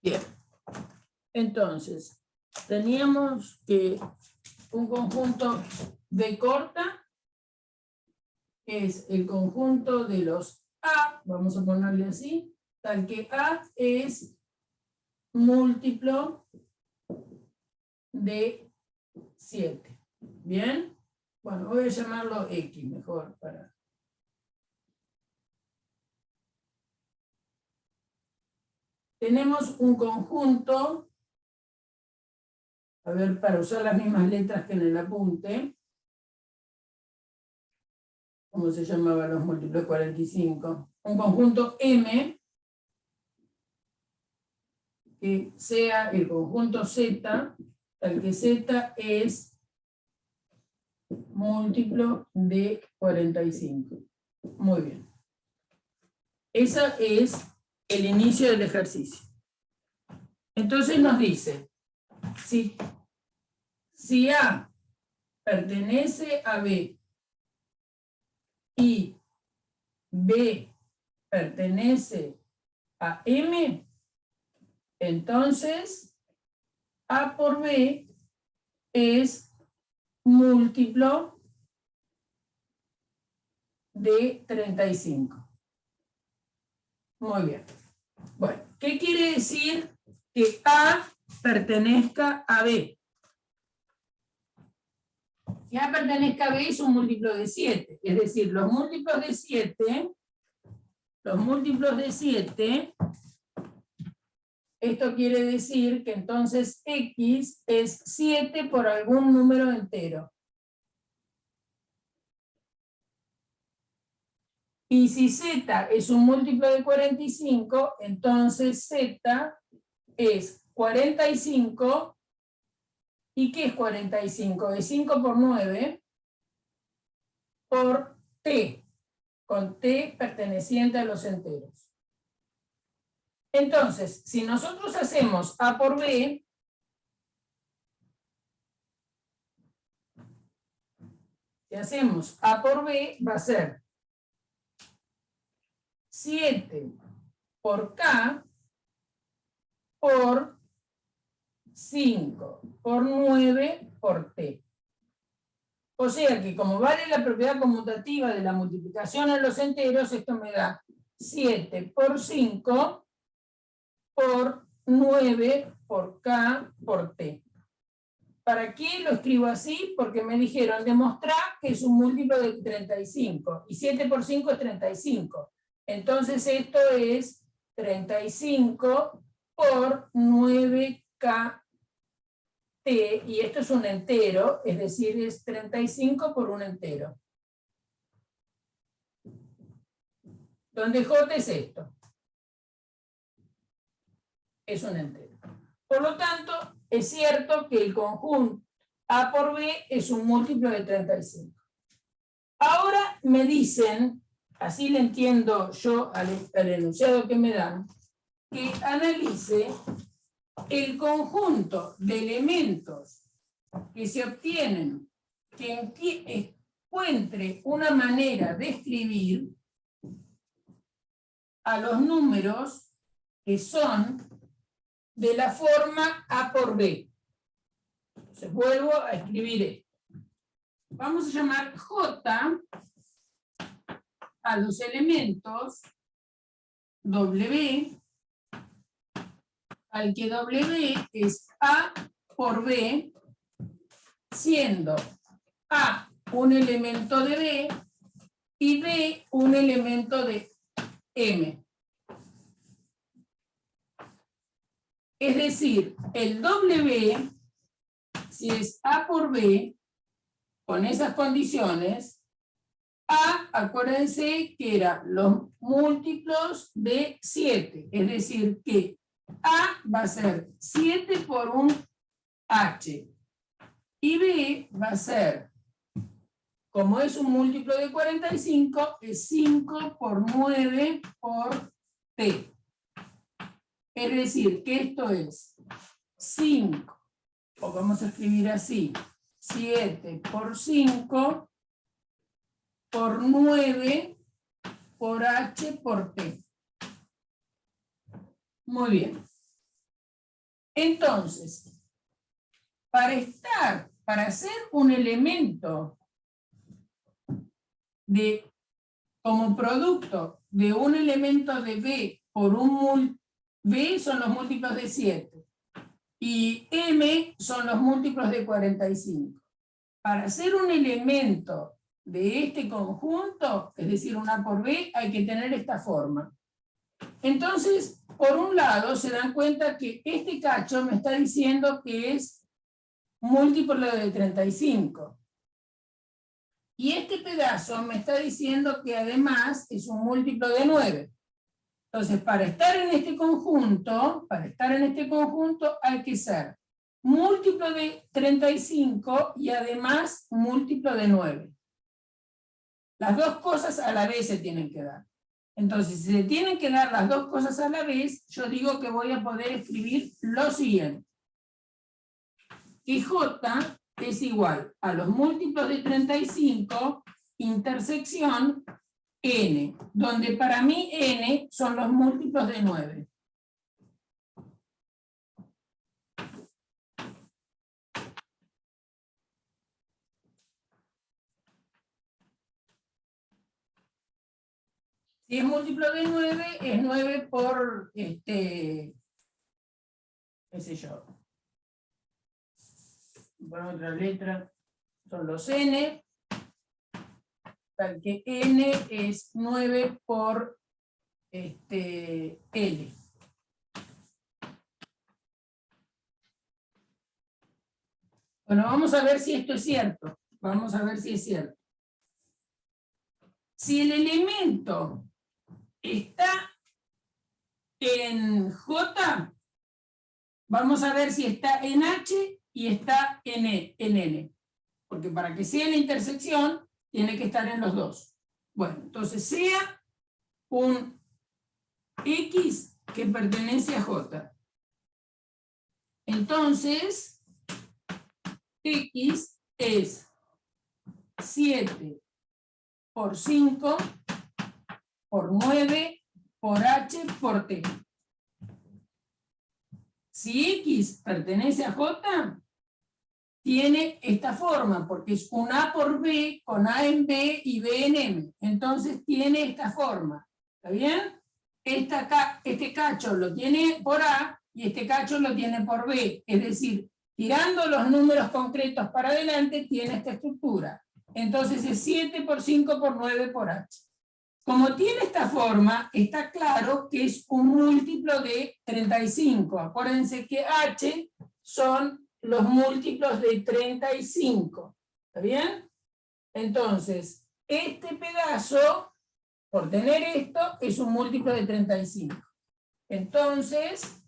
Bien. Entonces, teníamos que un conjunto B corta es el conjunto de los A, vamos a ponerle así, tal que A es múltiplo de 7. ¿Bien? Bueno, voy a llamarlo X mejor para... Tenemos un conjunto, a ver, para usar las mismas letras que en el apunte, ¿cómo se llamaban los múltiplos de 45? Un conjunto M, que sea el conjunto Z, tal que Z es múltiplo de 45. Muy bien. Ese es el inicio del ejercicio. Entonces nos dice, si A pertenece a B y B pertenece a M, entonces A por B es múltiplo de 35. Muy bien. Bueno, ¿qué quiere decir que A pertenezca a B? Que A pertenezca a B es un múltiplo de 7. Es decir, los múltiplos de 7, esto quiere decir que entonces X es 7 por algún número entero. Y si Z es un múltiplo de 45, entonces Z es 45. ¿Y qué es 45? Es 5 por 9 por T, con T perteneciente a los enteros. Entonces, si nosotros hacemos A por B, si hacemos A por B, va a ser 7 por K por 5 por 9 por T. O sea que como vale la propiedad conmutativa de la multiplicación en los enteros, esto me da 7 por 5 por 9 por K por T. ¿Para qué lo escribo así? Porque me dijeron demostrar que es un múltiplo de 35. Y 7 por 5 es 35. Entonces esto es 35 por 9K T, y esto es un entero, es decir, es 35 por un entero. Donde J es esto. Es un entero. Por lo tanto, es cierto que el conjunto A por B es un múltiplo de 35. Ahora me dicen, así le entiendo yo al enunciado que me dan, que analice el conjunto de elementos que se obtienen, que encuentre una manera de escribir a los números que son de la forma A por B. Entonces vuelvo a escribir esto. Vamos a llamar J a los elementos W, al que W es A por B, siendo A un elemento de B y B un elemento de M. Es decir, el W, si es A por B, con esas condiciones, A, acuérdense que eran los múltiplos de 7, es decir, que A va a ser 7 por un H, y B va a ser, como es un múltiplo de 45, es 5 por 9 por T. Es decir, que esto es 5, o vamos a escribir así, 7 por 5 por 9 por H por T. Muy bien. Entonces, para hacer un elemento como producto de un elemento de B por un B son los múltiplos de 7 y M son los múltiplos de 45. Para hacer un elemento de este conjunto, es decir, una por B, hay que tener esta forma. Entonces, por un lado, se dan cuenta que este cacho me está diciendo que es múltiplo de 35. Y este pedazo me está diciendo que además es un múltiplo de 9. Entonces, para estar en este conjunto hay que ser múltiplo de 35 y además múltiplo de 9. Las dos cosas a la vez se tienen que dar. Entonces, si se tienen que dar las dos cosas a la vez, yo digo que voy a poder escribir lo siguiente. Que J es igual a los múltiplos de 35 intersección N, donde para mí N son los múltiplos de 9. Si es múltiplo de 9, es 9 por, qué sé yo, por otra letra, son los N, tal que N es 9 por L. Bueno, vamos a ver si esto es cierto. Vamos a ver si es cierto. Si el elemento está en J, vamos a ver si está en H y está en N. Porque para que sea la intersección, tiene que estar en los dos. Bueno, entonces sea un X que pertenece a J. Entonces, X es 7 por 5 por 9 por H por T. Si X pertenece a J, tiene esta forma, porque es un A por B, con A en B y B en M. Entonces tiene esta forma. ¿Está bien? Este cacho lo tiene por A y este cacho lo tiene por B. Es decir, tirando los números concretos para adelante, tiene esta estructura. Entonces es 7 por 5 por 9 por H. Como tiene esta forma, está claro que es un múltiplo de 35. Acuérdense que H son los múltiplos de 35. ¿Está bien? Entonces, este pedazo, por tener esto, es un múltiplo de 35. Entonces,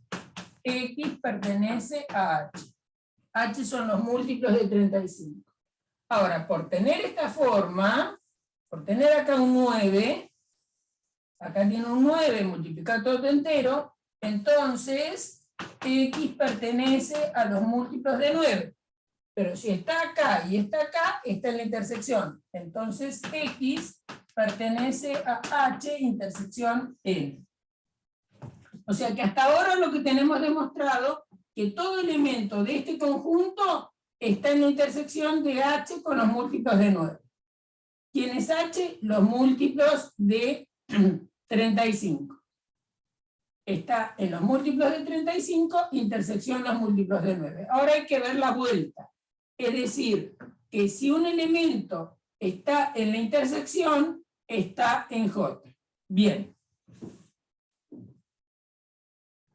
X pertenece a H. H son los múltiplos de 35. Ahora, por tener esta forma, por tener acá un 9, acá tiene un 9 multiplicado todo entero, entonces X pertenece a los múltiplos de 9. Pero si está acá y está acá, está en la intersección. Entonces X pertenece a H intersección N. O sea que hasta ahora lo que tenemos demostrado, que todo elemento de este conjunto está en la intersección de H con los múltiplos de 9. ¿Quién es H? Los múltiplos de 35. Está en los múltiplos de 35, intersección los múltiplos de 9. Ahora hay que ver la vuelta. Es decir, que si un elemento está en la intersección, está en J. Bien.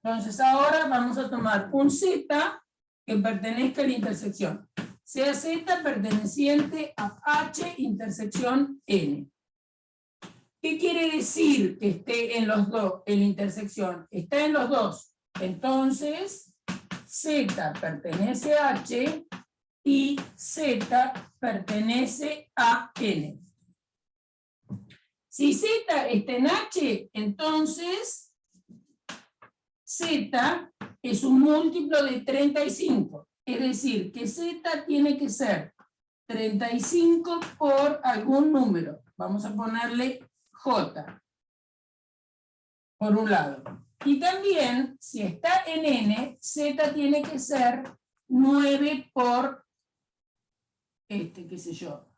Entonces ahora vamos a tomar un Z que pertenezca a la intersección. Sea Z perteneciente a H intersección N. ¿Qué quiere decir que esté en los dos, en la intersección? Está en los dos. Entonces, Z pertenece a H y Z pertenece a N. Si Z está en H, entonces Z es un múltiplo de 35. Es decir, que Z tiene que ser 35 por algún número. Vamos a ponerle J, por un lado. Y también, si está en n, z tiene que ser 9 por, qué sé yo,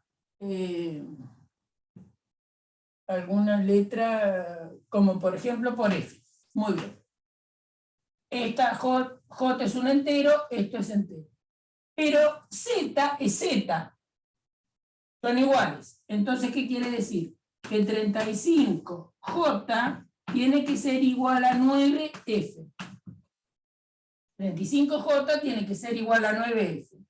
alguna letra, como por ejemplo por f. Muy bien. Esta J es un entero, esto es entero. Pero Z es Z. Son iguales. Entonces, ¿qué quiere decir? Que 35J tiene que ser igual a 9F. 35J tiene que ser igual a 9F.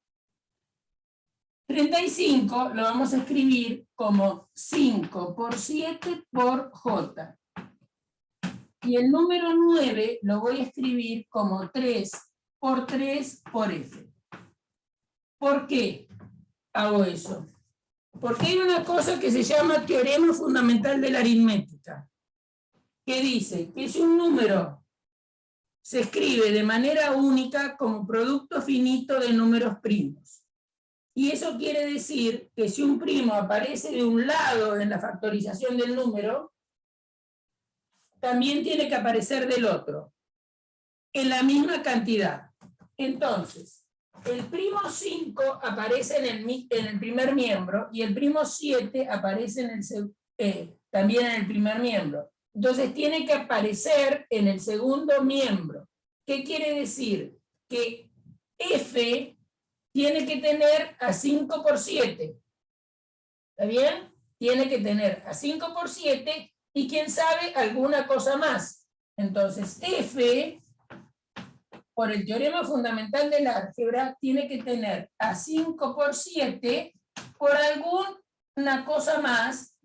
35 lo vamos a escribir como 5 por 7 por J. Y el número 9 lo voy a escribir como 3 por 3 por F. ¿Por qué hago eso? Porque hay una cosa que se llama teorema fundamental de la aritmética, que dice que si un número se escribe de manera única como producto finito de números primos, y eso quiere decir que si un primo aparece de un lado en la factorización del número, también tiene que aparecer del otro, en la misma cantidad. Entonces, el primo 5 aparece en el primer miembro y el primo 7 aparece también en el primer miembro. Entonces tiene que aparecer en el segundo miembro. ¿Qué quiere decir? Que F tiene que tener a 5 por 7. ¿Está bien? Tiene que tener a 5 por 7 y quién sabe alguna cosa más. Entonces F, por el teorema fundamental del álgebra, tiene que tener a 5 por 7 por alguna cosa más,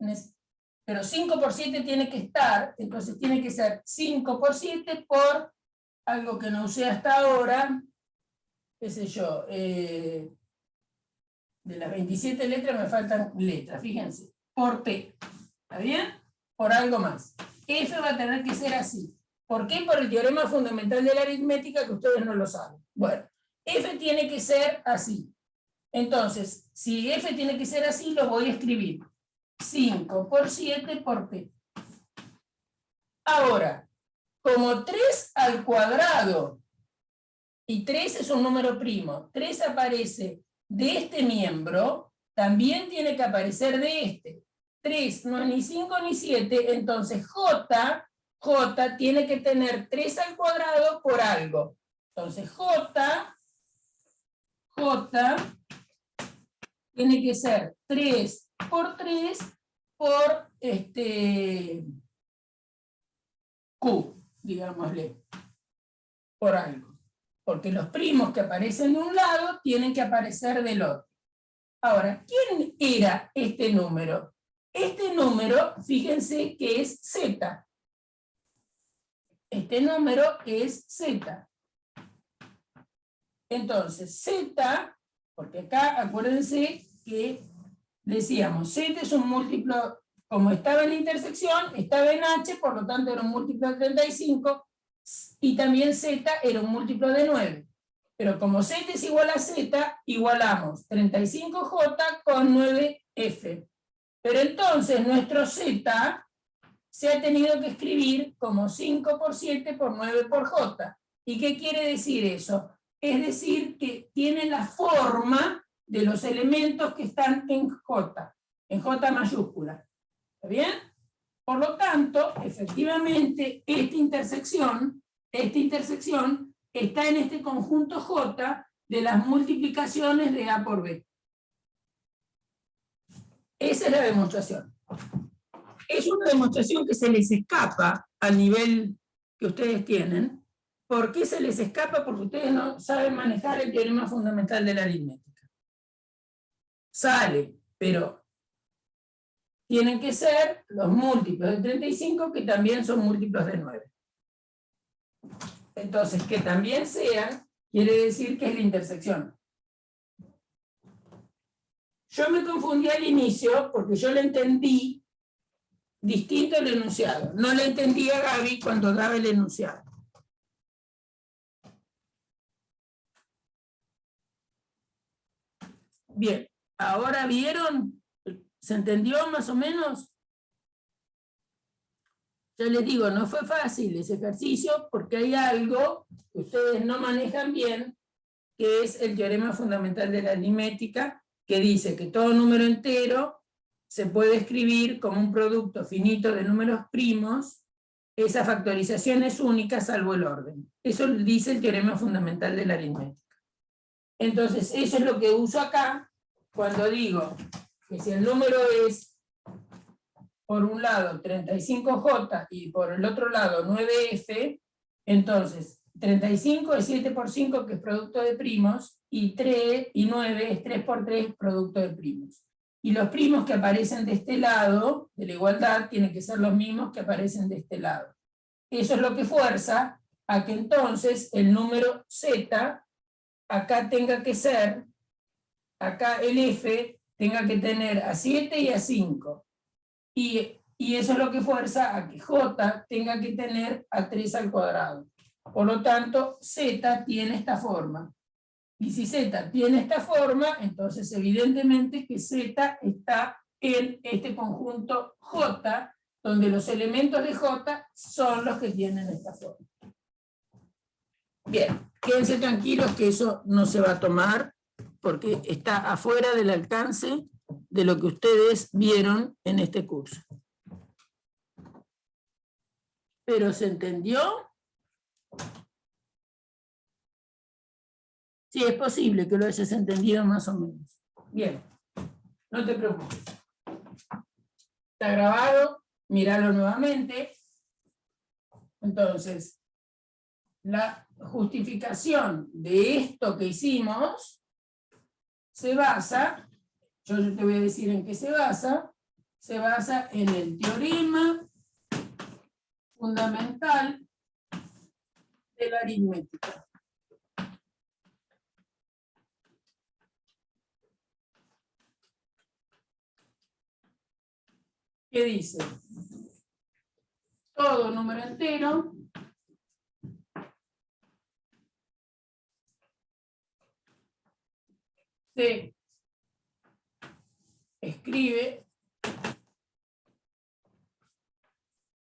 pero 5 por 7 tiene que estar, entonces tiene que ser 5 por 7 por algo que no usé hasta ahora, qué sé yo, de las 27 letras me faltan letras, fíjense, por P, ¿está bien? Por algo más. F va a tener que ser así. ¿Por qué? Por el teorema fundamental de la aritmética, que ustedes no lo saben. Bueno, F tiene que ser así. Entonces, si F tiene que ser así, lo voy a escribir. 5 por 7 por P. Ahora, como 3 al cuadrado, y 3 es un número primo, 3 aparece de este miembro, también tiene que aparecer de este. 3 no es ni 5 ni 7, entonces J tiene que tener 3 al cuadrado por algo. Entonces J tiene que ser 3 por 3 por Q, digámosle, por algo. Porque los primos que aparecen de un lado tienen que aparecer del otro. Ahora, ¿quién era este número? Este número, fíjense que es Z. Este número es Z. Entonces, Z, porque acá acuérdense que decíamos, Z es un múltiplo, como estaba en la intersección, estaba en H, por lo tanto era un múltiplo de 35, y también Z era un múltiplo de 9. Pero como Z es igual a Z, igualamos 35J con 9F. Pero entonces nuestro Z se ha tenido que escribir como 5 por 7 por 9 por J. ¿Y qué quiere decir eso? Es decir, que tiene la forma de los elementos que están en J mayúscula. ¿Está bien? Por lo tanto, efectivamente, esta intersección está en este conjunto J de las multiplicaciones de A por B. Esa es la demostración. Es una demostración que se les escapa al nivel que ustedes tienen. ¿Por qué se les escapa? Porque ustedes no saben manejar el teorema fundamental de la aritmética. Sale, pero tienen que ser los múltiplos de 35 que también son múltiplos de 9. Entonces, que también sean, quiere decir que es la intersección. Yo me confundí al inicio porque yo le entendí distinto el enunciado. No le entendí a Gaby cuando daba el enunciado. Bien, ¿ahora vieron? ¿Se entendió más o menos? ya les digo, no fue fácil ese ejercicio porque hay algo que ustedes no manejan bien, que es el teorema fundamental de la aritmética, que dice que todo número entero se puede escribir como un producto finito de números primos. Esa factorización es única salvo el orden. Eso dice el teorema fundamental de la aritmética. Entonces, eso es lo que uso acá cuando digo que si el número es, por un lado, 35J y por el otro lado 9F, entonces 35 es 7 por 5, que es producto de primos, y 9 es 3 por 3, producto de primos. Y los primos que aparecen de este lado, de la igualdad, tienen que ser los mismos que aparecen de este lado. Eso es lo que fuerza a que entonces el número Z acá tenga que ser, acá el F tenga que tener a 7 y a 5. Y eso es lo que fuerza a que J tenga que tener a 3 al cuadrado. Por lo tanto, Z tiene esta forma. Y si Z tiene esta forma, entonces evidentemente que Z está en este conjunto J, donde los elementos de J son los que tienen esta forma. Bien, quédense tranquilos que eso no se va a tomar, porque está afuera del alcance de lo que ustedes vieron en este curso. ¿Pero se entendió? Sí, es posible que lo hayas entendido más o menos. Bien, no te preocupes. Está grabado, míralo nuevamente. Entonces, la justificación de esto que hicimos se basa, yo te voy a decir en qué se basa en el teorema fundamental de la aritmética. ¿Qué dice? Todo número entero se escribe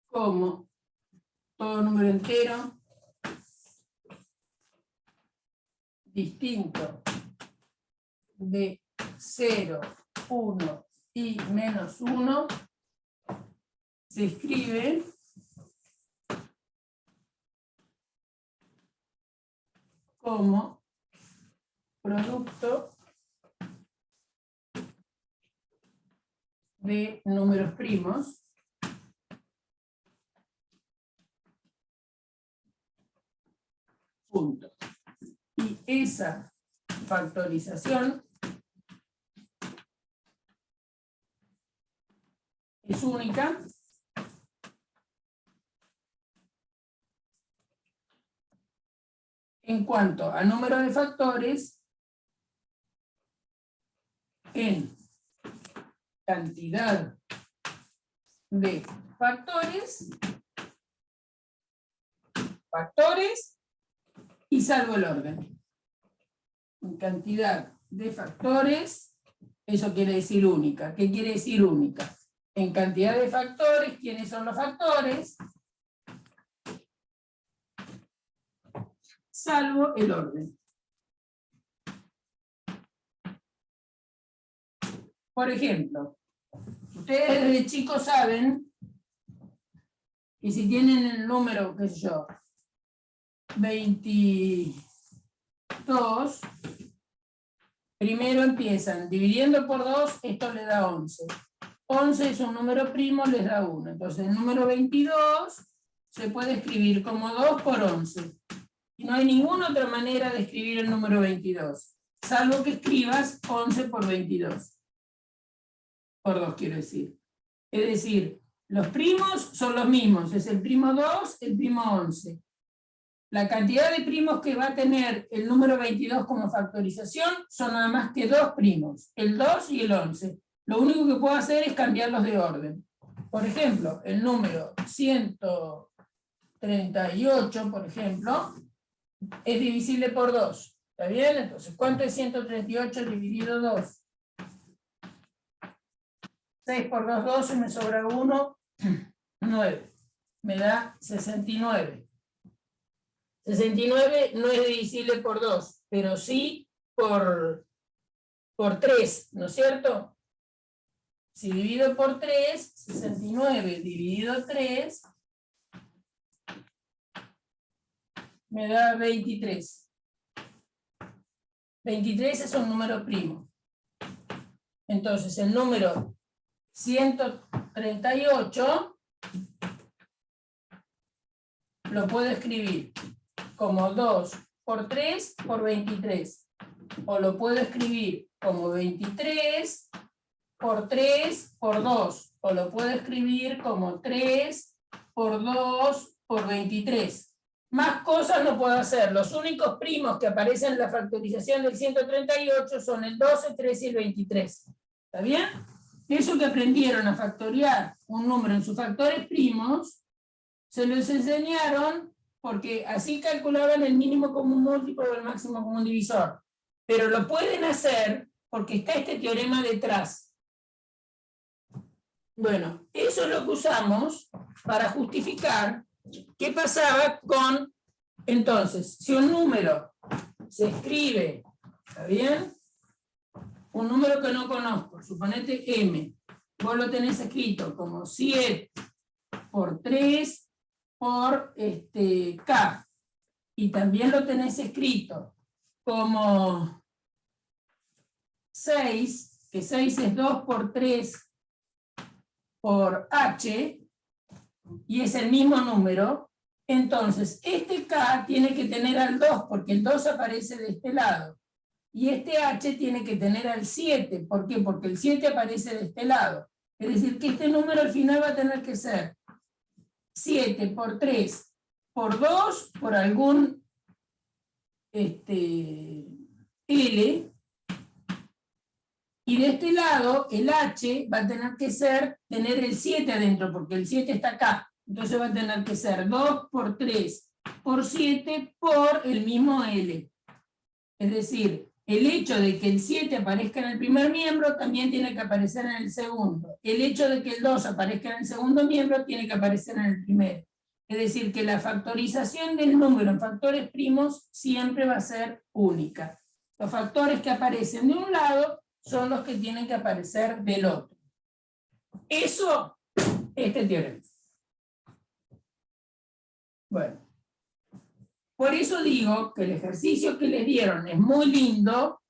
como todo número entero distinto de 0, 1 y menos 1 se escribe como producto de números primos punto. Y esa factorización es única en cuanto a número de factores en cantidad de factores y salvo el orden. En cantidad de factores, eso quiere decir única. ¿Qué quiere decir única? En cantidad de factores, ¿quiénes son los factores? Salvo el orden. Por ejemplo, ustedes desde chicos saben que si tienen el número, qué sé yo, 22, primero empiezan dividiendo por 2, esto le da 11. 11 es un número primo, les da 1. Entonces el número 22 se puede escribir como 2 por 11. Y no hay ninguna otra manera de escribir el número 22, salvo que escribas 11 por 22. Por 2 quiero decir. Es decir, los primos son los mismos, es el primo 2, el primo 11. La cantidad de primos que va a tener el número 22 como factorización son nada más que 2 primos, el 2 y el 11. Lo único que puedo hacer es cambiarlos de orden. Por ejemplo, el número 138, por ejemplo, es divisible por 2. ¿Está bien? Entonces, ¿cuánto es 138 dividido 2? 6 por 2, 12, me sobra 1, 9. me da 69. 69 no es divisible por 2, pero sí por 3, ¿no es cierto? Si divido por 3, 69 dividido 3, me da 23. 23 es un número primo. Entonces el número 138 lo puedo escribir como 2 por 3 por 23. O lo puedo escribir como 23 por 3 por 2. O lo puedo escribir como 3 por 2 por 23. Más cosas no puedo hacer. Los únicos primos que aparecen en la factorización del 138 son el 12, 13 y el 23. ¿Está bien? Eso que aprendieron a factoriar un número en sus factores primos, se los enseñaron porque así calculaban el mínimo común múltiplo o el máximo común divisor. Pero lo pueden hacer porque está este teorema detrás. Bueno, eso es lo que usamos para justificar qué pasaba con, entonces, si un número se escribe, ¿está bien? Un número que no conozco, suponete M, vos lo tenés escrito como 7 por 3 por K, y también lo tenés escrito como 6, que 6 es 2 por 3 por H, y es el mismo número, entonces este K tiene que tener al 2, porque el 2 aparece de este lado, y este H tiene que tener al 7, ¿por qué? Porque el 7 aparece de este lado, es decir, que este número al final va a tener que ser 7 por 3 por 2 por algún L, y de este lado el H va a tener que tener el 7 adentro, porque el 7 está acá, entonces va a tener que ser 2 por 3 por 7 por el mismo L. Es decir, el hecho de que el 7 aparezca en el primer miembro también tiene que aparecer en el segundo. El hecho de que el 2 aparezca en el segundo miembro tiene que aparecer en el primero. Es decir, que la factorización del número en factores primos siempre va a ser única. Los factores que aparecen de un lado son los que tienen que aparecer del otro. Eso, este teorema. Bueno. Por eso digo que el ejercicio que les dieron es muy lindo,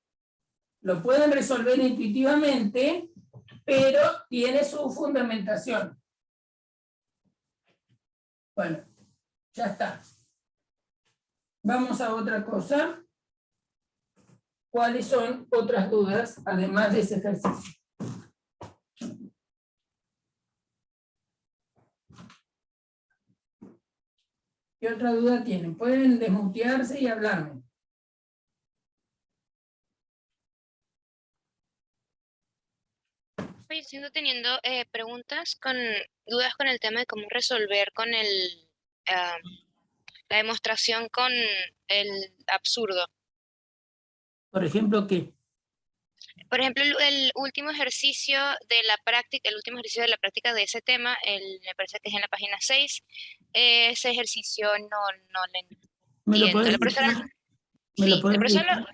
lo pueden resolver intuitivamente, pero tiene su fundamentación. Bueno, ya está. Vamos a otra cosa. ¿Cuáles son otras dudas, además de ese ejercicio? ¿Qué otra duda tienen? Pueden desmutearse y hablarme. Oye, sigo teniendo dudas con el tema de cómo resolver con la demostración con el absurdo. Por ejemplo, ¿qué? Por ejemplo, el último ejercicio de la práctica, de ese tema, me parece que es en la página 6, ese ejercicio no le ¿Me lo entiendo. puedes La profesora, dictar? ¿Me lo puedes dictar?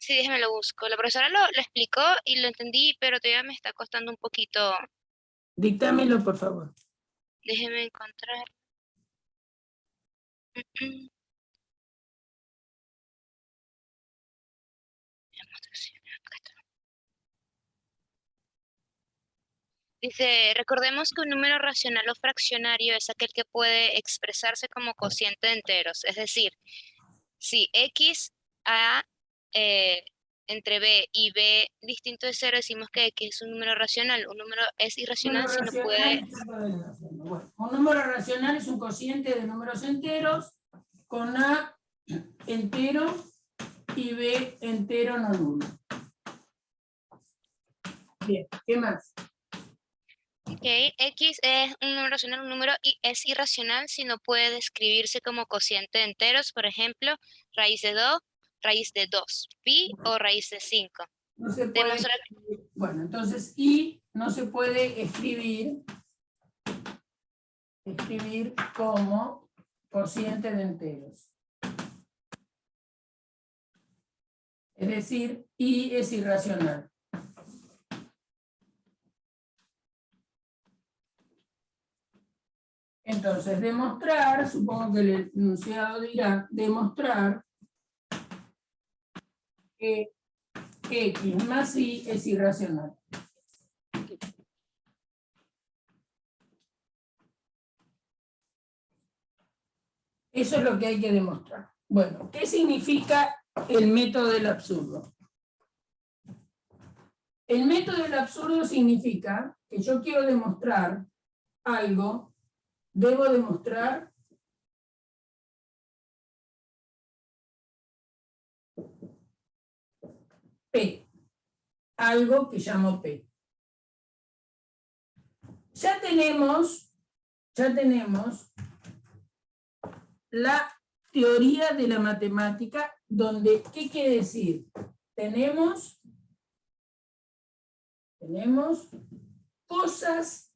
sí, déjeme lo busco. La profesora lo explicó y lo entendí, pero todavía me está costando un poquito. Díctamelo, por favor. Déjeme encontrar. Dice, recordemos que un número racional o fraccionario es aquel que puede expresarse como cociente de enteros. Es decir, si x a entre b y b distinto de 0, decimos que x es un número racional. Un número es irracional si no puede... Bueno, un número racional es un cociente de números enteros con a entero y b entero no nulo. Bien, ¿qué más? Ok, x es un número racional, un número y es irracional si no puede describirse como cociente de enteros, por ejemplo, raíz de 2, raíz de 2, pi o raíz de 5. No se puede escribir. Bueno, entonces y no se puede escribir escribir como cociente de enteros. Es decir, y es irracional. Entonces, demostrar, supongo que el enunciado dirá, demostrar que X más Y es irracional. Eso es lo que hay que demostrar. Bueno, ¿qué significa el método del absurdo? El método del absurdo significa que yo quiero demostrar algo, debo demostrar P, algo que llamo P. Ya tenemos la teoría de la matemática, donde, ¿qué quiere decir? Tenemos cosas,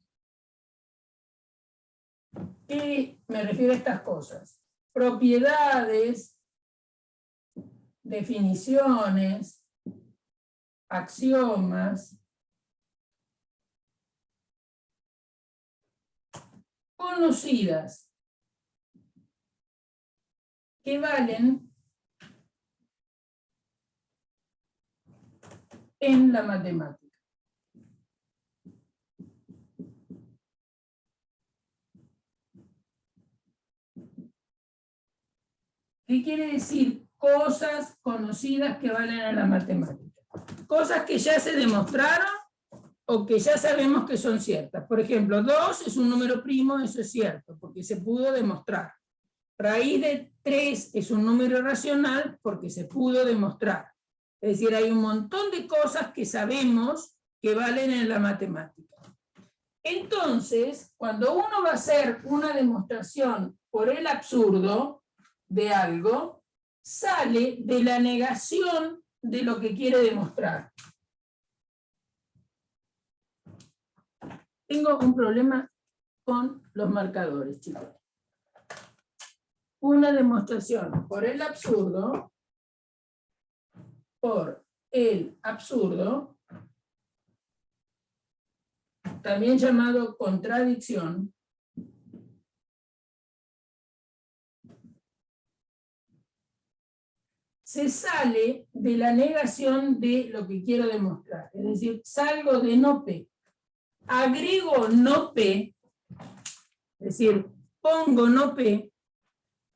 que me refiero a estas cosas, propiedades, definiciones, axiomas, conocidas, que valen en la matemática. ¿Qué quiere decir cosas conocidas que valen en la matemática? Cosas que ya se demostraron o que ya sabemos que son ciertas. Por ejemplo, 2 es un número primo, eso es cierto, porque se pudo demostrar. Raíz de 3 es un número racional porque se pudo demostrar. Es decir, hay un montón de cosas que sabemos que valen en la matemática. Entonces, cuando uno va a hacer una demostración por el absurdo de algo, sale de la negación de lo que quiere demostrar. Tengo un problema con los marcadores, chicos. Una demostración por el absurdo, también llamado contradicción, se sale de la negación de lo que quiero demostrar. Es decir, salgo de no P, agrego no P, es decir, pongo no P,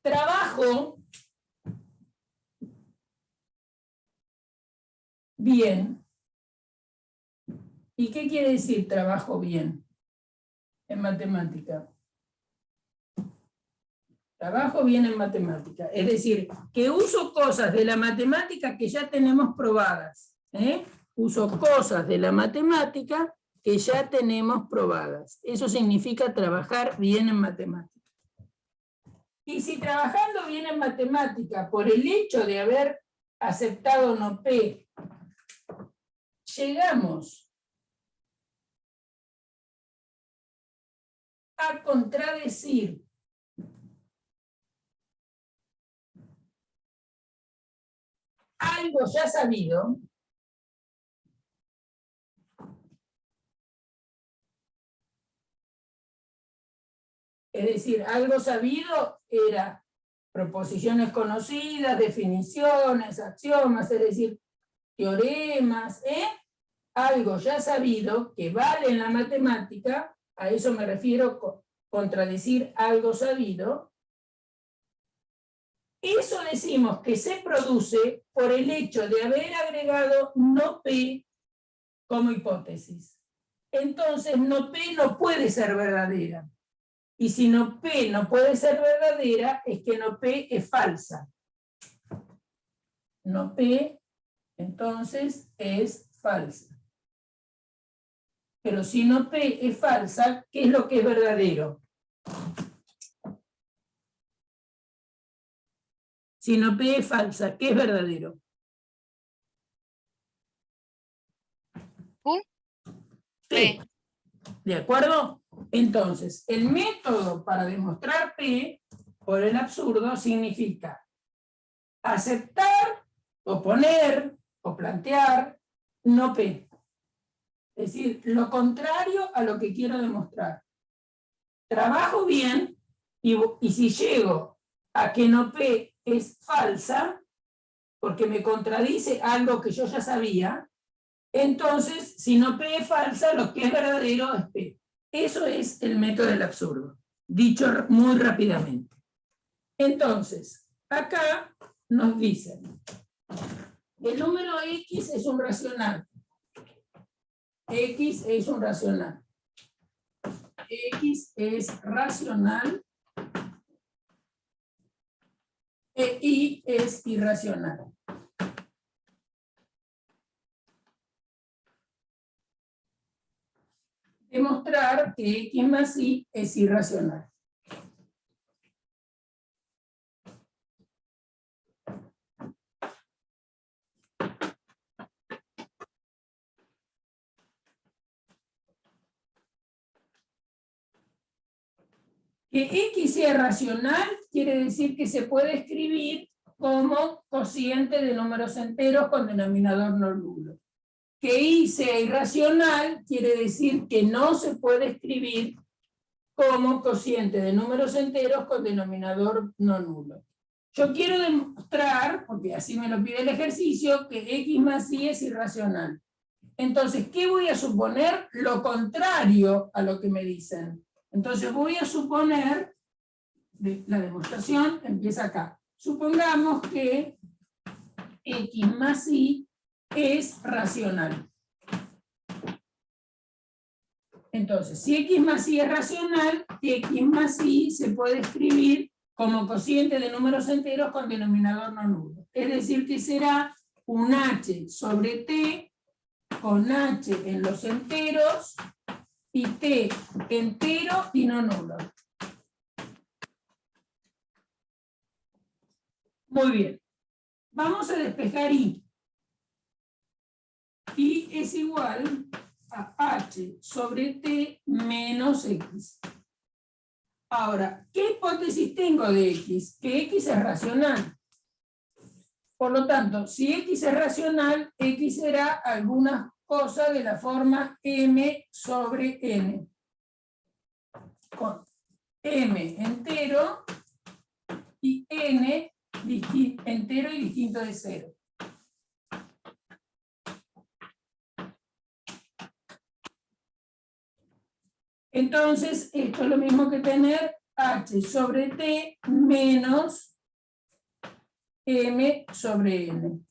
trabajo bien. ¿Y qué quiere decir trabajo bien en matemática? Trabajo bien en matemática, es decir, que uso cosas de la matemática que ya tenemos probadas. Uso cosas de la matemática que ya tenemos probadas. Eso significa trabajar bien en matemática. Y si trabajando bien en matemática, por el hecho de haber aceptado no P, llegamos a contradecir algo ya sabido, es decir, algo sabido era proposiciones conocidas, definiciones, axiomas, es decir, teoremas, algo ya sabido que vale en la matemática, a eso me refiero contradecir algo sabido. Eso decimos que se produce por el hecho de haber agregado no P como hipótesis. Entonces, no P no puede ser verdadera. Y si no P no puede ser verdadera, es que no P es falsa. No P, entonces, es falsa. Pero si no P es falsa, ¿qué es lo que es verdadero? Si no P es falsa, ¿qué es verdadero? Q. P. ¿De acuerdo? Entonces, el método para demostrar P por el absurdo significa aceptar, oponer o plantear no P. Es decir, lo contrario a lo que quiero demostrar. Trabajo bien y si llego a que no P es falsa, porque me contradice algo que yo ya sabía, entonces, si no P es falsa, lo que es verdadero es P. Eso es el método del absurdo, dicho muy rápidamente. Entonces, acá nos dicen, el número X es un racional. X es un racional. X es racional. E Y es irracional. Demostrar que X más Y es irracional. Que X sea racional quiere decir que se puede escribir como cociente de números enteros con denominador no nulo. Que Y sea irracional quiere decir que no se puede escribir como cociente de números enteros con denominador no nulo. Yo quiero demostrar, porque así me lo pide el ejercicio, que X más Y es irracional. Entonces, ¿qué voy a suponer? Lo contrario a lo que me dicen. Entonces voy a suponer, la demostración empieza acá. Supongamos que X más Y es racional. Entonces, si X más Y es racional, X más Y se puede escribir como cociente de números enteros con denominador no nulo. Es decir, que será un H sobre T con H en los enteros y T entero y no nulo. Muy bien. Vamos a despejar Y. Y es igual a H sobre T menos X. Ahora, ¿qué hipótesis tengo de X? Que X es racional. Por lo tanto, si X es racional, X será alguna cosa de la forma M sobre N. Con M entero y N entero y distinto de cero. Entonces, esto es lo mismo que tener H sobre T menos M sobre N.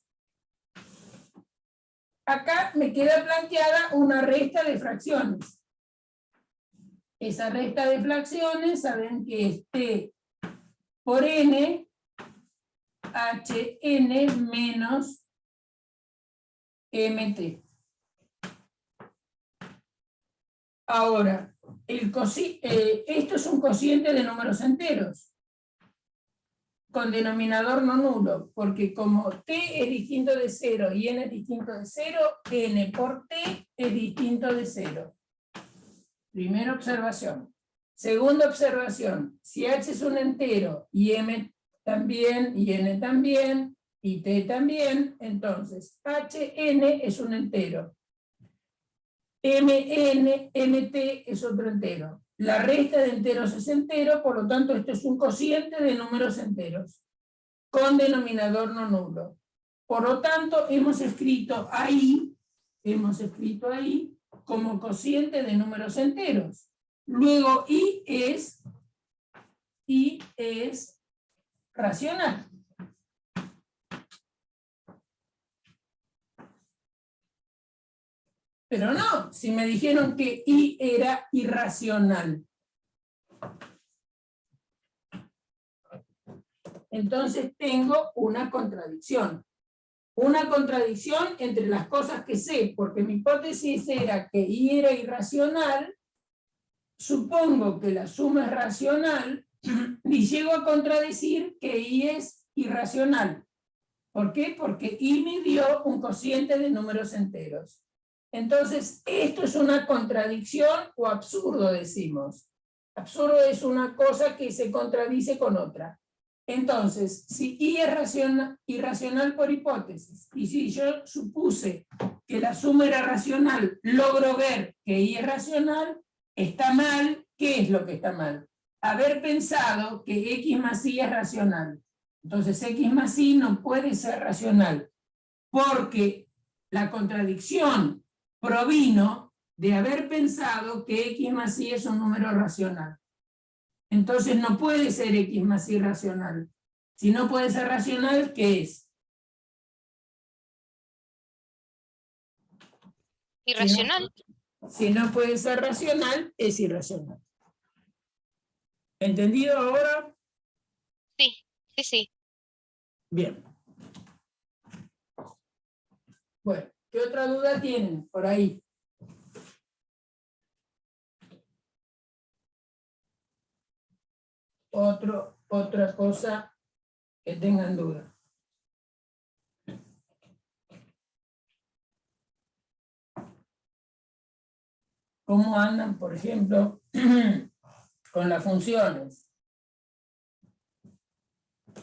Acá me queda planteada una resta de fracciones. Esa resta de fracciones, saben que es T por N, HN menos MT. Ahora, esto es un cociente de números enteros, con denominador no nulo, porque como T es distinto de 0 y N es distinto de 0, N por T es distinto de 0. Primera observación. Segunda observación, si H es un entero y M también, y N también, y T también, entonces HN es un entero. MN, MT es otro entero. La resta de enteros es entero, por lo tanto esto es un cociente de números enteros, con denominador no nulo. Por lo tanto, hemos escrito ahí como cociente de números enteros. Luego I es racional. Pero no, si me dijeron que I era irracional. Entonces tengo una contradicción. Una contradicción entre las cosas que sé, porque mi hipótesis era que I era irracional, supongo que la suma es racional, y llego a contradecir que I es irracional. ¿Por qué? Porque I me dio un cociente de números enteros. Entonces, esto es una contradicción o absurdo, decimos. Absurdo es una cosa que se contradice con otra. Entonces, si I es irracional por hipótesis, y si yo supuse que la suma era racional, logro ver que I es racional, está mal. ¿Qué es lo que está mal? Haber pensado que X más Y es racional. Entonces, X más Y no puede ser racional, porque la contradicción provino de haber pensado que X más Y es un número racional. Entonces no puede ser X más Y racional. Si no puede ser racional, ¿qué es? Irracional. Si no puede ser racional, es irracional. ¿Entendido ahora? Sí, sí, sí. Bien. Bueno, ¿qué otra duda tienen por ahí? Otra cosa que tengan duda. ¿Cómo andan, por ejemplo, con las funciones?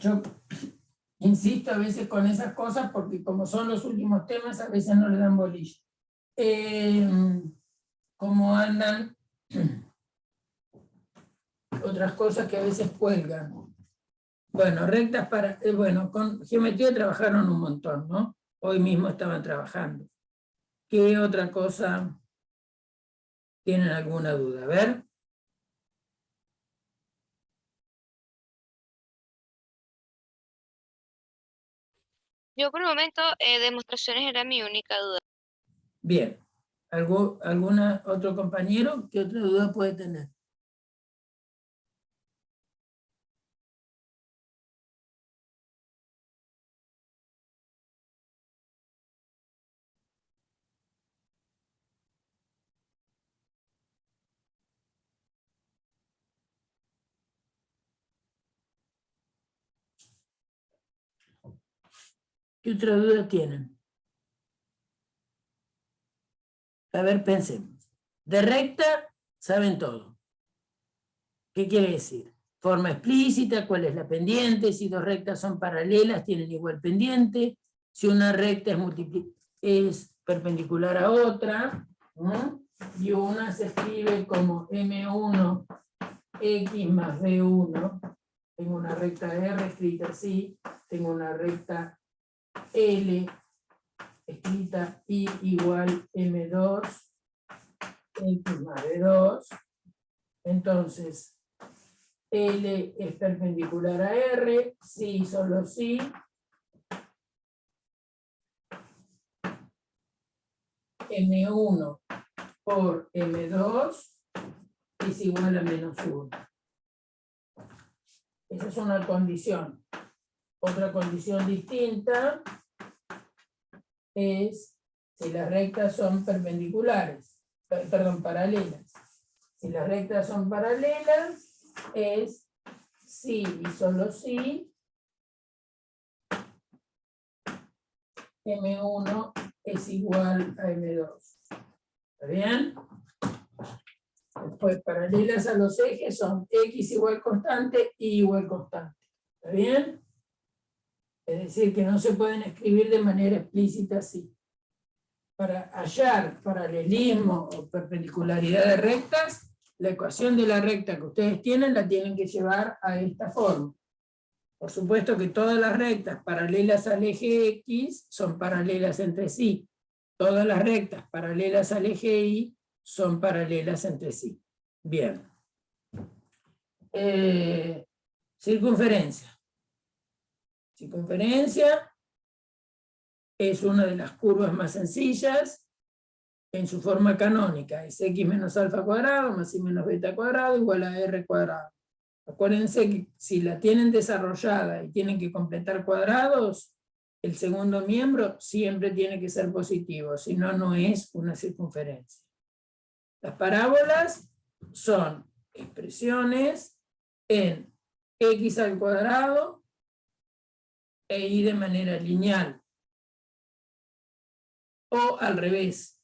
Yo insisto a veces con esas cosas porque como son los últimos temas, a veces no le dan bolilla. ¿Cómo andan otras cosas que a veces cuelgan? Bueno, rectas para... bueno, con geometría trabajaron un montón, ¿no? Hoy mismo estaban trabajando. ¿Qué otra cosa tienen alguna duda? A ver. Yo por el momento, demostraciones era mi única duda. Bien. ¿Alguna otro compañero? ¿Qué otra duda puede tener? ¿Qué otra duda tienen? A ver, pensemos. De recta, saben todo. ¿Qué quiere decir? Forma explícita, cuál es la pendiente, si dos rectas son paralelas, tienen igual pendiente, si una recta es perpendicular a otra, ¿no? Y una se escribe como M1 X más B1, tengo una recta R escrita así, tengo una recta L escrita I igual M2 X más B2, entonces L es perpendicular a R, sí, solo sí. M1 por M2 es igual a menos 1. Esa es una condición. Otra condición distinta es si las rectas son perpendiculares, perdón, paralelas. Si las rectas son paralelas, es sí y solo sí, M1 es igual a M2. ¿Está bien? Después, paralelas a los ejes son X igual constante, Y igual constante. ¿Está bien? Es decir, que no se pueden escribir de manera explícita así. Para hallar paralelismo o perpendicularidad de rectas, la ecuación de la recta que ustedes tienen la tienen que llevar a esta forma. Por supuesto que todas las rectas paralelas al eje X son paralelas entre sí. Todas las rectas paralelas al eje Y son paralelas entre sí. Bien. Circunferencia. Circunferencia es una de las curvas más sencillas en su forma canónica. Es x menos alfa cuadrado más y menos beta cuadrado igual a r cuadrado. Acuérdense que si la tienen desarrollada y tienen que completar cuadrados, el segundo miembro siempre tiene que ser positivo, si no, no es una circunferencia. Las parábolas son expresiones en x al cuadrado e y de manera lineal. O al revés,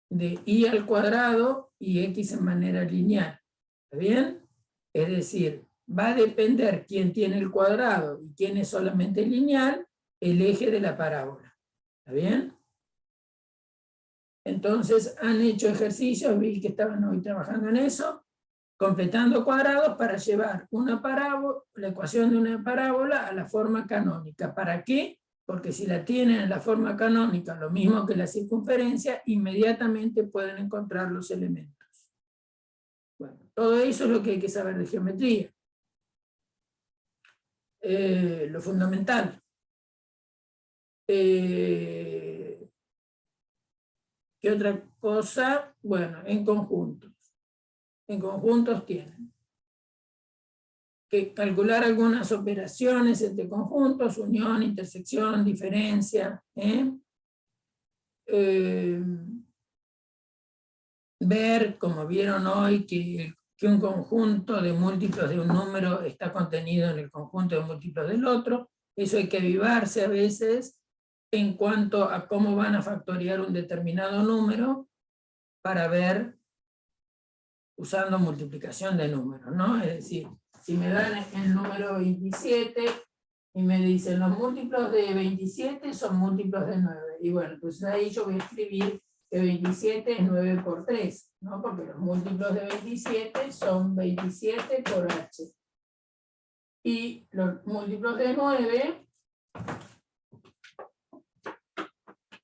de y al cuadrado y x en manera lineal. ¿Está bien? Es decir, va a depender quién tiene el cuadrado y quién es solamente lineal, el eje de la parábola. ¿Está bien? Entonces han hecho ejercicios, vi que estaban hoy trabajando en eso, completando cuadrados para llevar una parábola, la ecuación de una parábola a la forma canónica. ¿Para qué? Porque si la tienen en la forma canónica, lo mismo que la circunferencia, inmediatamente pueden encontrar los elementos. Bueno, todo eso es lo que hay que saber de geometría. Lo fundamental. ¿Qué otra cosa? Bueno, en conjuntos. En conjuntos tienen que calcular algunas operaciones entre conjuntos, unión, intersección, diferencia. Ver, como vieron hoy, que un conjunto de múltiplos de un número está contenido en el conjunto de múltiplos del otro. Eso hay que avivarse a veces en cuanto a cómo van a factoriar un determinado número para ver usando multiplicación de números, ¿no? Es decir, si me dan el número 27 y me dicen los múltiplos de 27 son múltiplos de 9, y bueno, pues ahí yo voy a escribir que 27 es 9 por 3, ¿no? Porque los múltiplos de 27 son 27 por h. Y los múltiplos de 9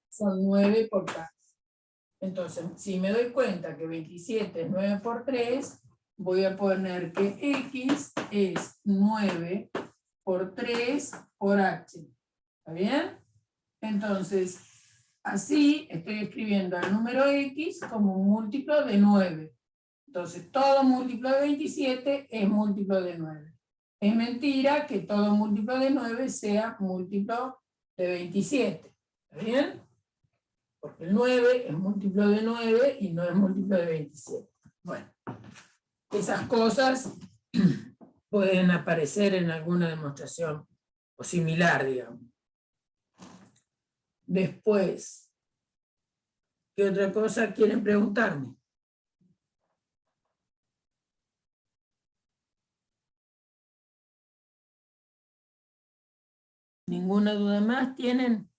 son 9 por k. Entonces, si me doy cuenta que 27 es 9 por 3, voy a poner que x es 9 por 3 por h. ¿Está bien? Entonces, así estoy escribiendo al número x como un múltiplo de 9. Entonces, todo múltiplo de 27 es múltiplo de 9. Es mentira que todo múltiplo de 9 sea múltiplo de 27. ¿Está bien? Porque el 9 es múltiplo de 9 y no es múltiplo de 27. Bueno, esas cosas pueden aparecer en alguna demostración o similar, digamos. Después, ¿qué otra cosa quieren preguntarme? ¿Ninguna duda más tienen?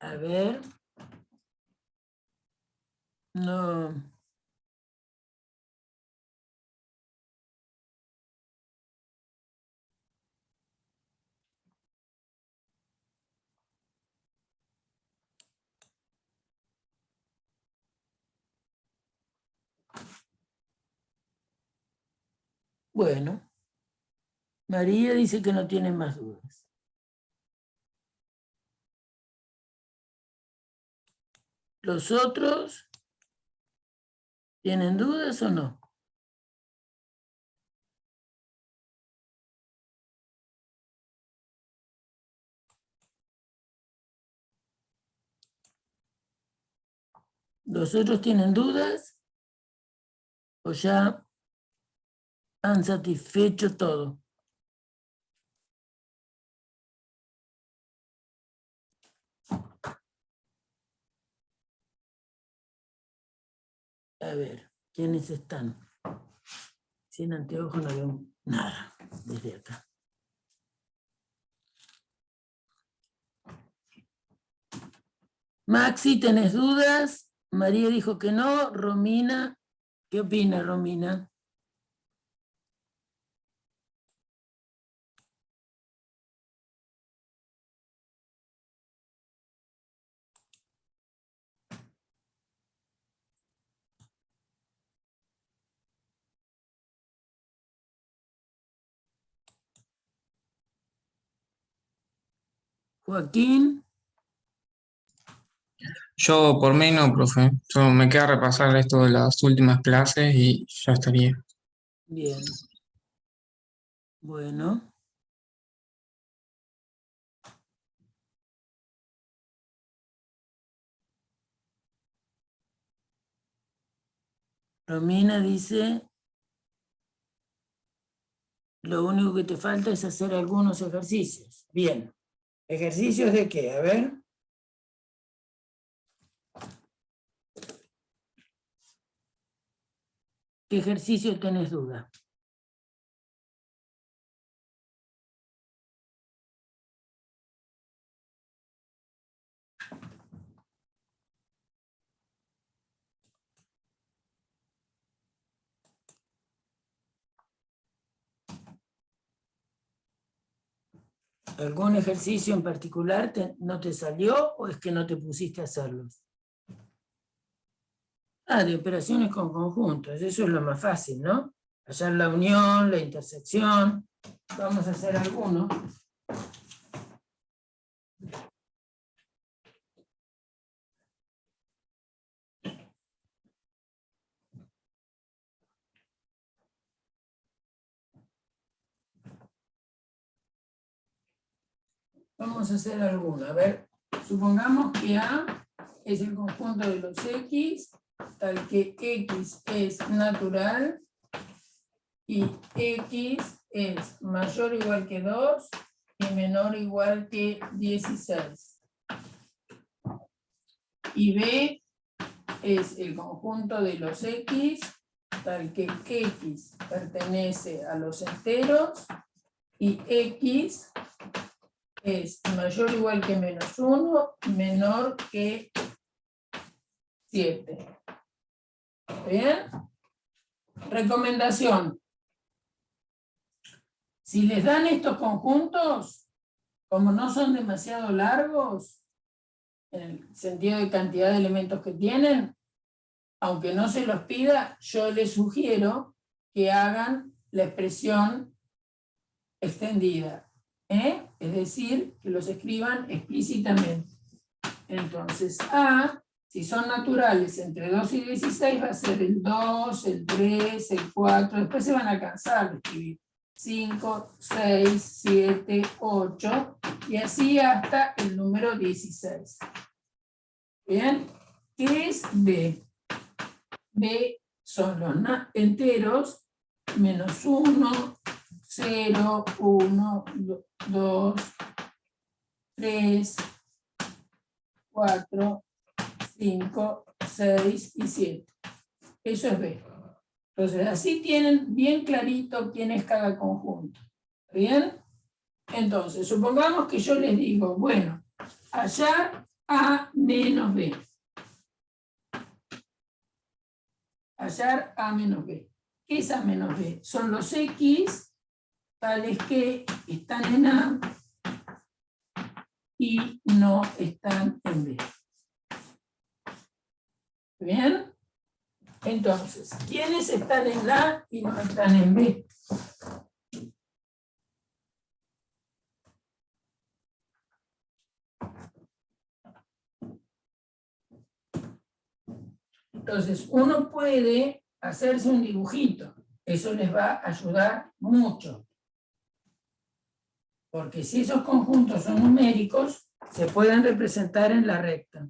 A ver. No. Bueno. María dice que no tiene más dudas. ¿Los otros tienen dudas o no? ¿Los otros tienen dudas? ¿O ya han satisfecho todo? A ver, ¿quiénes están? Sin anteojos no veo nada desde acá. Maxi, ¿tenés dudas? María dijo que no. Romina, ¿qué opina Romina? Joaquín. Yo por mí no, profe. Yo me queda repasar esto de las últimas clases y ya estaría. Bien. Bueno. Romina dice, lo único que te falta es hacer algunos ejercicios. Bien. ¿Ejercicios de qué? A ver. ¿Qué ejercicio tenés duda? ¿Algún ejercicio en particular no te salió o es que no te pusiste a hacerlos? Ah, de operaciones con conjuntos, eso es lo más fácil, ¿no? Hallar la unión, la intersección. Vamos a hacer algunos. Vamos a hacer algunos. A ver, supongamos que A es el conjunto de los X, tal que X es natural y X es mayor o igual que 2 y menor o igual que 16. Y B es el conjunto de los X, tal que X pertenece a los enteros y X es mayor o igual que menos 1, menor que 7. ¿Bien? Recomendación. Si les dan estos conjuntos, como no son demasiado largos, en el sentido de cantidad de elementos que tienen, aunque no se los pida, yo les sugiero que hagan la expresión extendida. Es decir, que los escriban explícitamente. Entonces, A, si son naturales entre 2 y 16, va a ser el 2, el 3, el 4, después se van a cansar de escribir 5, 6, 7, 8, y así hasta el número 16. ¿Bien? ¿Qué es B? B son los enteros, menos 1, 0, 1, 2, 3, 4, 5, 6 y 7. Eso es B. Entonces, así tienen bien clarito quién es cada conjunto. ¿Bien? Entonces, supongamos que yo les digo, bueno, hallar A menos B. Hallar A menos B. ¿Qué es A menos B? Son los X tales que están en A y no están en B. ¿Bien? Entonces, ¿quiénes están en A y no están en B? Entonces, uno puede hacerse un dibujito. Eso les va a ayudar mucho. Porque si esos conjuntos son numéricos, se pueden representar en la recta.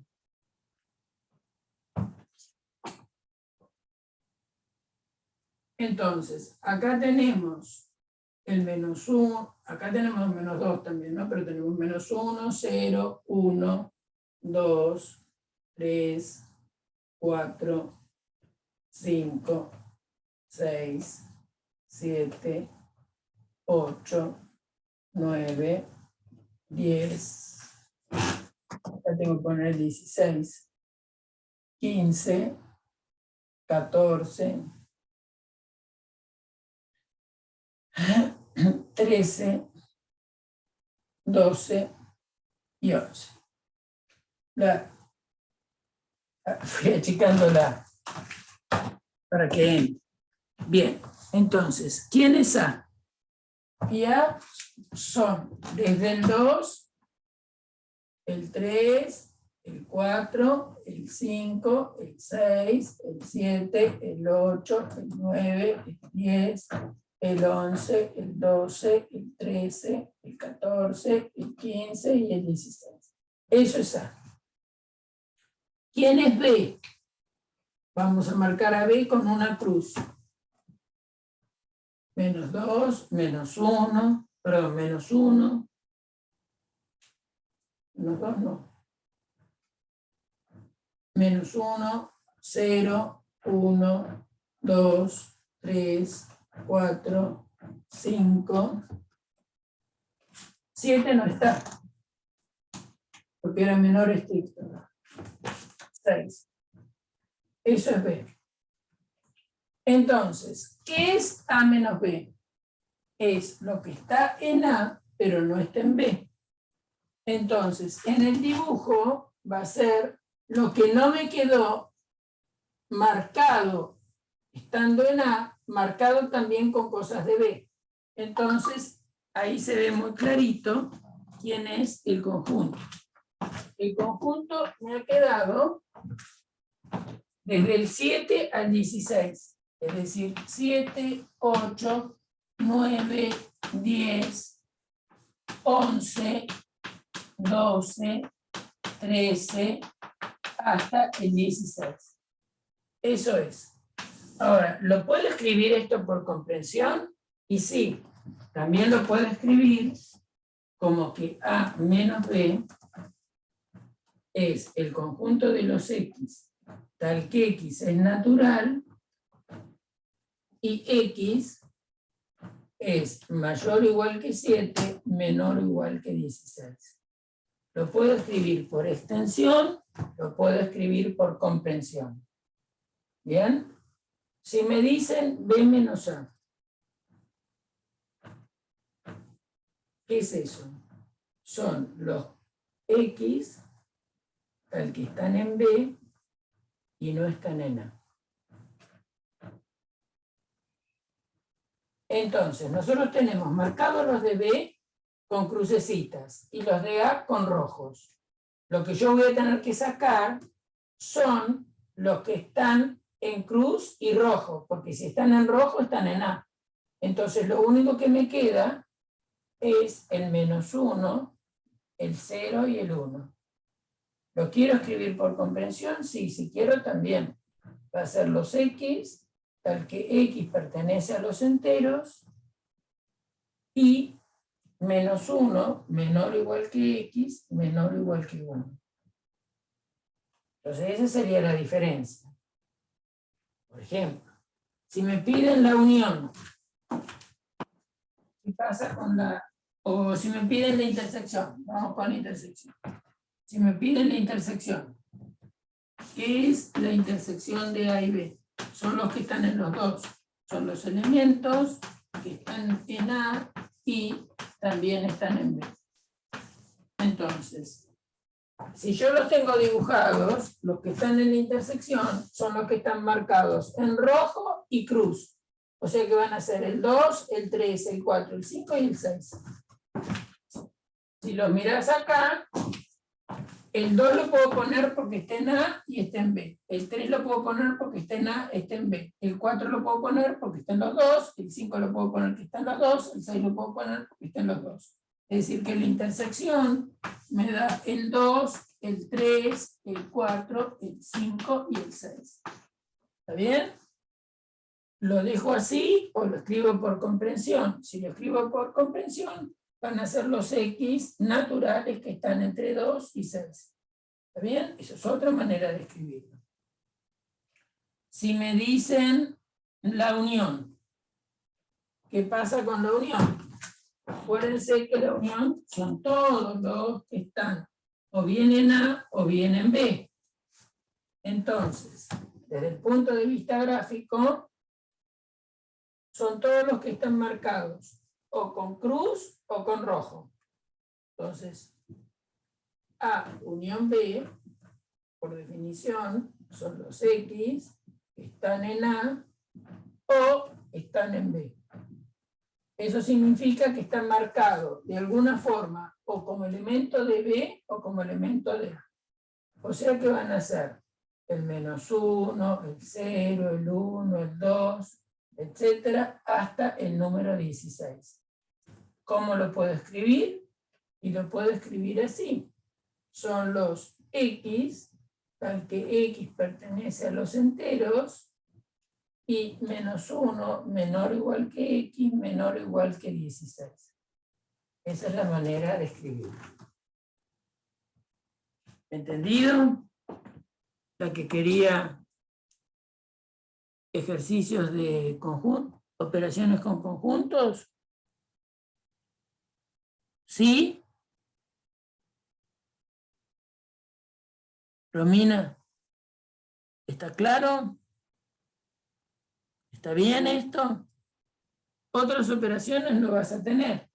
Entonces, acá tenemos el menos 1, acá tenemos el menos 2 también, ¿no? Pero tenemos menos 1, 0, 1, 2, 3, 4, 5, 6, 7, 8, 9, 10, acá tengo que poner 16, 15, 14, 13, 12 y 11. Fui achicándola para que entre. Bien, entonces, ¿quién es A? Y A son desde el 2, el 3, el 4, el 5, el 6, el 7, el 8, el 9, el 10, el 11, el 12, el 13, el 14, el 15 y el 16. Eso es A. ¿Quién es B? Vamos a marcar a B con una cruz. Menos 2, menos 1, perdón, menos 1. Menos 2 no. Menos 1, 0, 1, 2, 3, 4, 5. 7 no está, porque era menor estricto. 6. Eso es B. Entonces, ¿qué es A menos B? Es lo que está en A, pero no está en B. Entonces, en el dibujo va a ser lo que no me quedó marcado estando en A, marcado también con cosas de B. Entonces, ahí se ve muy clarito quién es el conjunto. El conjunto me ha quedado desde el 7 al 16. Es decir, 7, 8, 9, 10, 11, 12, 13, hasta el 16. Eso es. Ahora, ¿lo puedo escribir esto por comprensión? Y sí, también lo puedo escribir como que A menos B es el conjunto de los X, tal que X es natural y X es mayor o igual que 7, menor o igual que 16. Lo puedo escribir por extensión, lo puedo escribir por comprensión. ¿Bien? Si me dicen B menos A, ¿qué es eso? Son los X tal que están en B y no están en A. Entonces, nosotros tenemos marcados los de B con crucecitas y los de A con rojos. Lo que yo voy a tener que sacar son los que están en cruz y rojo, porque si están en rojo están en A. Entonces, lo único que me queda es el menos 1, el 0 y el 1. ¿Lo quiero escribir por comprensión? Sí, si quiero también. Va a ser los X, tal que X pertenece a los enteros, y menos 1, menor o igual que X, menor o igual que 1. Entonces esa sería la diferencia. Por ejemplo, si me piden la unión, ¿qué pasa con la... o si me piden la intersección? Vamos con la intersección. Si me piden la intersección, ¿qué es la intersección de A y B? Son los que están en los dos. Son los elementos que están en A y también están en B. Entonces, si yo los tengo dibujados, los que están en la intersección son los que están marcados en rojo y cruz. O sea que van a ser el 2, el 3, el 4, el 5 y el 6. Si los miras acá, el 2 lo puedo poner porque está en A y está en B. El 3 lo puedo poner porque está en A, está en B. El 4 lo puedo poner porque está en los dos. El 5 lo puedo poner porque está en los dos. El 6 lo puedo poner porque está en los dos. Es decir, que la intersección me da el 2, el 3, el 4, el 5 y el 6. ¿Está bien? ¿Lo dejo así o lo escribo por comprensión? Si lo escribo por comprensión, van a ser los X naturales que están entre 2 y 6. ¿Está bien? Esa es otra manera de escribirlo. Si me dicen la unión, ¿qué pasa con la unión? Acuérdense que la unión son todos los que están o bien en A o bien en B. Entonces, desde el punto de vista gráfico, son todos los que están marcados o con cruz o con rojo. Entonces, A unión B, por definición, son los X que están en A o están en B. Eso significa que están marcados de alguna forma o como elemento de B o como elemento de A. O sea que van a ser el menos 1, el 0, el 1, el 2, etcétera, hasta el número 16. ¿Cómo lo puedo escribir? Y lo puedo escribir así. Son los X tal que x pertenece a los enteros, y menos 1 menor o igual que x menor o igual que 16. Esa es la manera de escribirlo. ¿Entendido? La que quería ejercicios de conjunto, operaciones con conjuntos. ¿Sí? Romina, ¿está claro? ¿Está bien esto? Otras operaciones no vas a tener.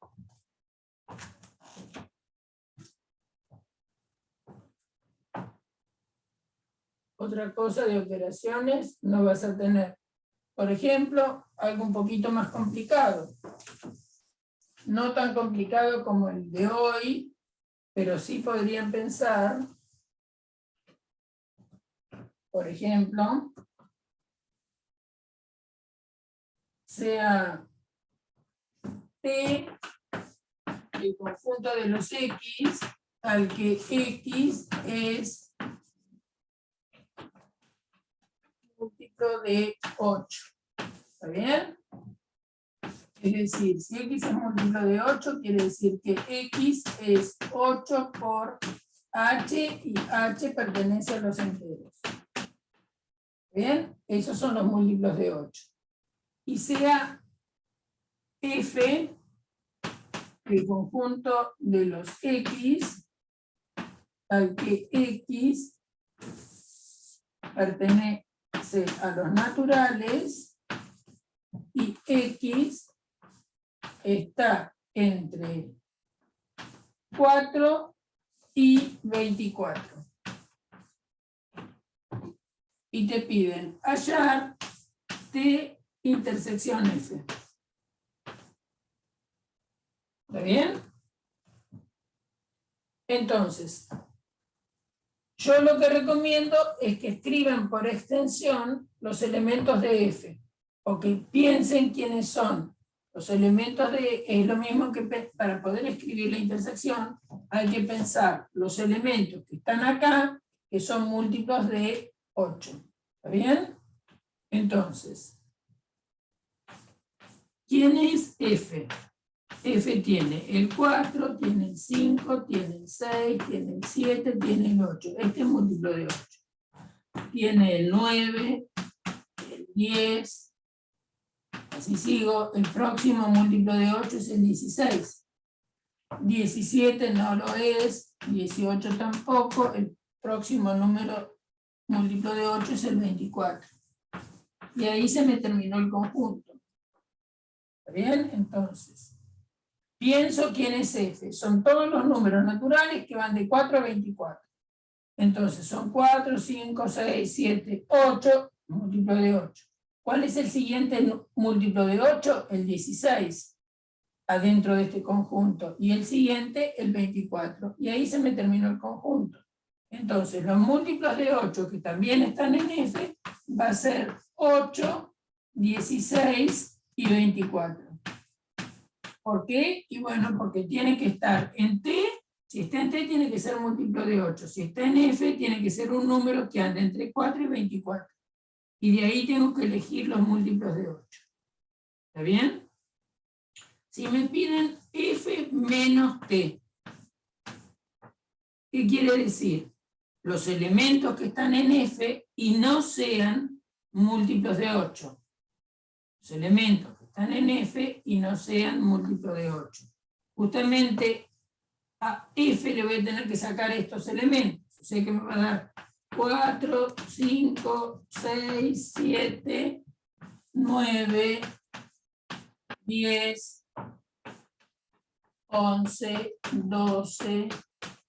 Otra cosa de operaciones no vas a tener. Por ejemplo, algo un poquito más complicado. No tan complicado como el de hoy, pero sí podrían pensar, por ejemplo, sea T el conjunto de los X, al que X es múltiplo de 8. ¿Está bien? Es decir, si X es múltiplo de 8, quiere decir que X es 8 por H y H pertenece a los enteros. ¿Bien? Esos son los múltiplos de 8. Y sea F el conjunto de los X al que X pertenece a los naturales y X está entre 4 y 24. Y te piden hallar T intersección F. ¿Está bien? Entonces, yo lo que recomiendo es que escriban por extensión los elementos de F, o que piensen quiénes son los elementos de... Es lo mismo que para poder escribir la intersección, hay que pensar los elementos que están acá, que son múltiplos de 8. ¿Está bien? Entonces, ¿quién es F? F tiene el 4, tiene el 5, tiene el 6, tiene el 7, tiene el 8. Este es múltiplo de 8. Tiene el 9, el 10, así sigo. El próximo múltiplo de 8 es el 16. 17 no lo es, 18 tampoco. El próximo número múltiplo de 8 es el 24. Y ahí se me terminó el conjunto. ¿Está bien? Entonces, pienso quién es F. Son todos los números naturales que van de 4 a 24. Entonces son 4, 5, 6, 7, 8, múltiplo de 8. ¿Cuál es el siguiente múltiplo de 8? El 16, adentro de este conjunto. Y el siguiente, el 24. Y ahí se me terminó el conjunto. Entonces los múltiplos de 8 que también están en F, va a ser 8, 16 y 24. ¿Por qué? Y bueno, porque tiene que estar en T. Si está en T, tiene que ser múltiplo de 8. Si está en F, tiene que ser un número que ande entre 4 y 24. Y de ahí tengo que elegir los múltiplos de 8. ¿Está bien? Si me piden F menos T, ¿qué quiere decir? Los elementos que están en F y no sean múltiplos de 8. Los elementos que están en F y no sean múltiplos de 8. Justamente a F le voy a tener que sacar estos elementos. O sea que me va a dar 4, 5, 6, 7, 9, 10, 11, 12,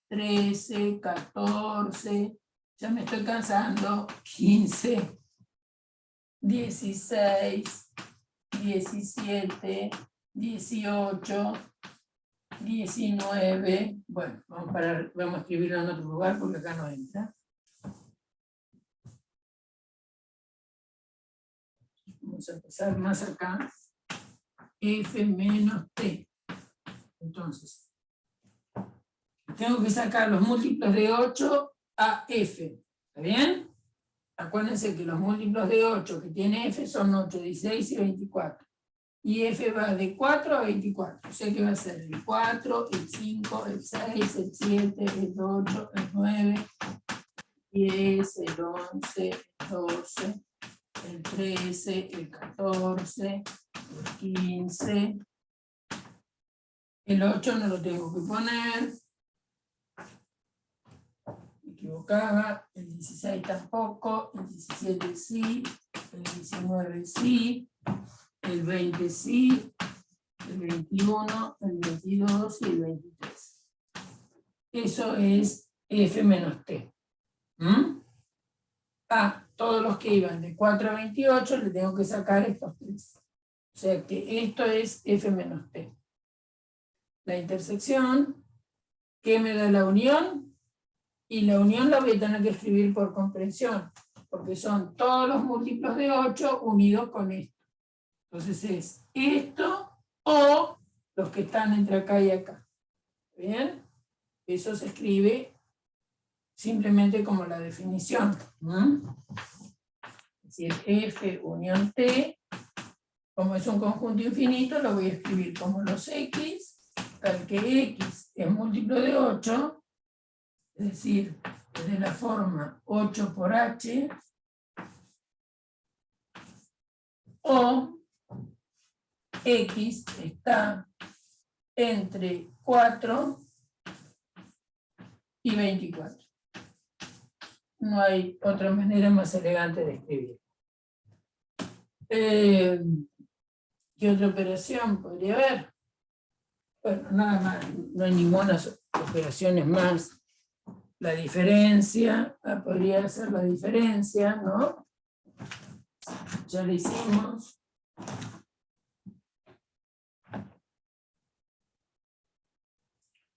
13, 14, ya me estoy cansando, 15, 16, 17, 18, 19, bueno, vamos a escribirlo en otro lugar porque acá no entra. Vamos a empezar más acá. F menos T. Entonces, tengo que sacar los múltiplos de 8 a F. ¿Está bien? Acuérdense que los múltiplos de 8 que tiene f son 8, 16 y 24. Y f va de 4 a 24. O sea que va a ser el 4, el 5, el 6, el 7, el 8, el 9, el 10, el 11, el 12, el 13, el 14, el 15. El 8 no lo tengo que poner. Me equivocaba. El 16 tampoco. El 17 sí. El 19 sí. El 20 sí. El 21, el 22 y el 23. Eso es f menos t. A todos los que iban de 4 a 28 le tengo que sacar estos 3. O sea que esto es f menos t. La intersección, que me da la unión, y la unión la voy a tener que escribir por comprensión, porque son todos los múltiplos de 8 unidos con esto. Entonces es esto o los que están entre acá y acá. ¿Bien? Eso se escribe simplemente como la definición. Es decir, F unión T, como es un conjunto infinito, lo voy a escribir como los X, tal que X es múltiplo de 8, es decir, es de la forma 8 por H, o X está entre 4 y 24. No hay otra manera más elegante de escribir. ¿Qué otra operación podría haber? Bueno, nada más, no hay ninguna operaciones más. La diferencia, podría ser la diferencia, ¿no? Ya lo hicimos.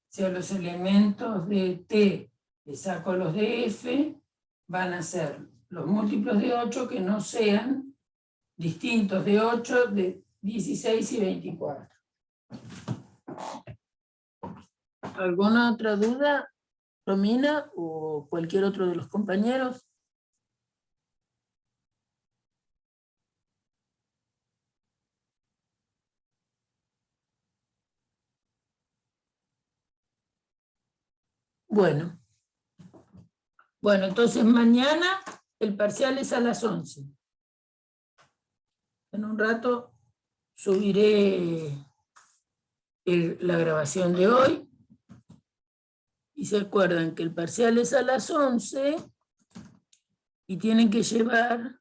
Si a los elementos de T le saco los de F, van a ser los múltiplos de 8 que no sean distintos de 8, de 16 y 24. ¿Alguna otra duda, Romina, o cualquier otro de los compañeros? Bueno, entonces mañana el parcial es a las 11. En un rato subiré la grabación de hoy. Y se acuerdan que el parcial es a las 11 y tienen que llevar